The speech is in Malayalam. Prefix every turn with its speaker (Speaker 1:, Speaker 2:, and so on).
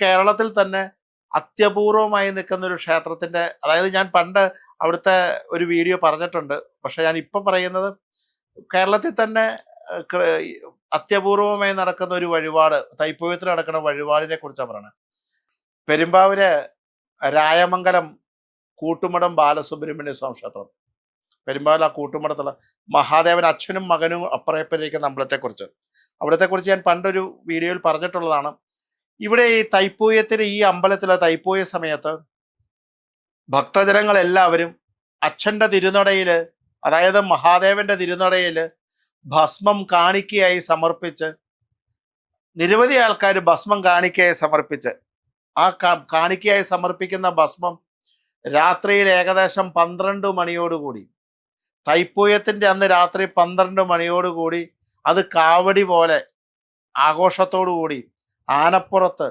Speaker 1: കേരളത്തിൽ തന്നെ അത്യപൂർവമായി നിൽക്കുന്ന ഒരു ക്ഷേത്രത്തിന്റെ, അതായത് ഞാൻ പണ്ട് അവിടുത്തെ ഒരു വീഡിയോ പറഞ്ഞിട്ടുണ്ട്. പക്ഷെ ഞാൻ ഇപ്പൊ പറയുന്നത് കേരളത്തിൽ തന്നെ അത്യപൂർവമായി നടക്കുന്ന ഒരു വഴിപാട്, തൈപ്പൂയത്തിൽ നടക്കുന്ന വഴിപാടിനെ കുറിച്ചാണ് പറയുന്നത്. പെരുമ്പാവൂര് രായമംഗലം കൂട്ടുമടം ബാലസുബ്രഹ്മണ്യ സ്വാമി ക്ഷേത്രം. പെരുമ്പാവൂർ ആ കൂട്ടുമടത്തുള്ള മഹാദേവൻ അച്ഛനും മകനും അപ്പുറയിപ്പിരിക്കുന്ന അമ്പലത്തെക്കുറിച്ച്, അവിടത്തെക്കുറിച്ച് ഞാൻ പണ്ടൊരു വീഡിയോയിൽ പറഞ്ഞിട്ടുള്ളതാണ്. ഇവിടെ ഈ തൈപ്പൂയത്തിന്, ഈ അമ്പലത്തിലെ തൈപ്പൂയ സമയത്ത് ഭക്തജനങ്ങളെല്ലാവരും അച്ഛൻ്റെ തിരുനടയിൽ, അതായത് മഹാദേവന്റെ തിരുനടയിൽ ഭസ്മം കാണിക്കയായി സമർപ്പിച്ച്, നിരവധി ആൾക്കാർ ഭസ്മം കാണിക്കയായി സമർപ്പിച്ച്, ആ കാണിക്കയായി സമർപ്പിക്കുന്ന ഭസ്മം രാത്രിയിൽ ഏകദേശം 12 മണിയോടുകൂടി, തൈപ്പൂയത്തിൻ്റെ അന്ന് രാത്രി 12 മണിയോടുകൂടി അത് കാവടി പോലെ ആഘോഷത്തോടു കൂടി ആനപ്പുറത്ത്